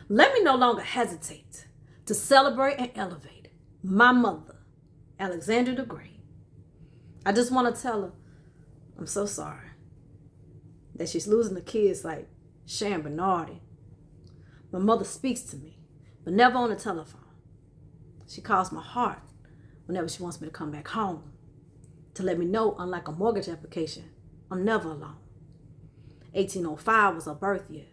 Let me no longer hesitate to celebrate and elevate my mother, Alexandria the Great. I just want to tell her I'm so sorry that she's losing the kids like Shan Bernardi. My mother speaks to me, but never on the telephone. She calls my heart whenever she wants me to come back home to let me know, unlike a mortgage application, I'm never alone. 1805 was her birth year,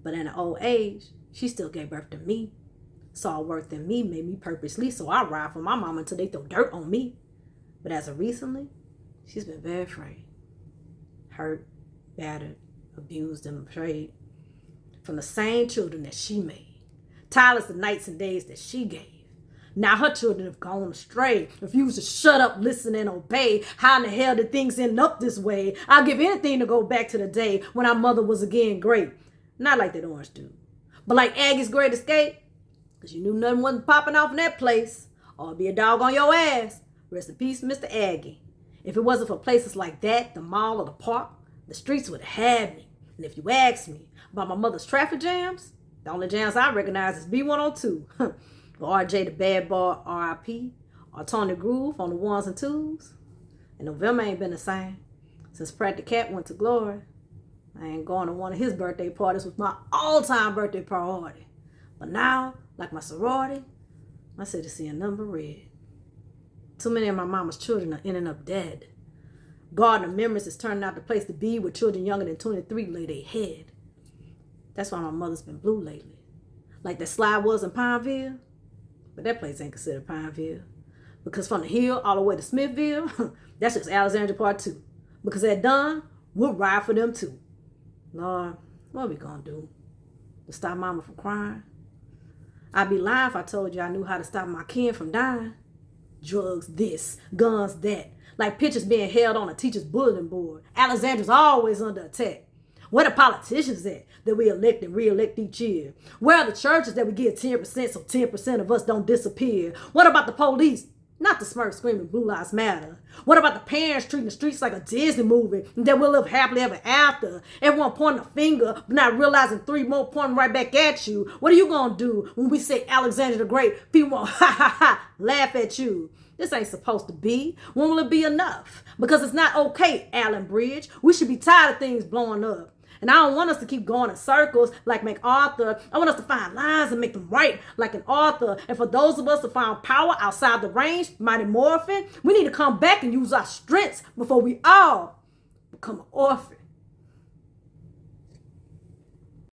but in her old age, she still gave birth to me. Saw worth in me, made me purposely, so I ride for my mama until they throw dirt on me. But as of recently, she's been very afraid. Hurt, battered, abused, and betrayed from the same children that she made. Tireless the nights and days that she gave. Now her children have gone astray, refused to shut up, listen, and obey. How in the hell did things end up this way? I'll give anything to go back to the day when our mother was again great. Not like that orange dude, but like Aggie's Great Escape, because you knew nothing wasn't popping off in that place, or it'd be a dog on your ass. Rest in peace, Mr. Aggie. If it wasn't for places like that, the mall or the park, the streets would have had me. And if you ask me about my mother's traffic jams, the only jams I recognize is B102, or RJ the Bad Boy RIP, or Tony Groove on the ones and twos. And November ain't been the same since Pratt the Cat went to glory. I ain't going to one of his birthday parties with my all-time birthday party. But now, like my sorority, my city's seeing number red. Too many of my mama's children are ending up dead. Garden of Memories is turning out the place to be where children younger than 23 lay their head. That's why my mother's been blue lately. Like that slide was in Pineville. But that place ain't considered Pineville. Because from the hill all the way to Smithville, that's just Alexandria Part 2. Because at dawn, we'll ride for them too. Lord, what are we gonna do? To stop mama from crying? I'd be lying if I told you I knew how to stop my kin from dying. Drugs this, guns that. Like pictures being held on a teacher's bulletin board. Alexandra's always under attack. Where the politicians at that we elect and re-elect each year? Where are the churches that we give 10% so 10% of us don't disappear? What about the police? Not the Smurfs screaming Blue Lives Matter. What about the parents treating the streets like a Disney movie and that we'll live happily ever after? Everyone pointing a finger but not realizing three more pointing right back at you. What are you gonna do when we say Alexandria the Great? People won't laugh at you. This ain't supposed to be. When will it be enough? Because it's not okay, Allen Bridge. We should be tired of things blowing up. And I don't want us to keep going in circles like MacArthur. I want us to find lines and make them right like an author. And for those of us who found power outside the range, Mighty Morphin, we need to come back and use our strengths before we all become an orphan.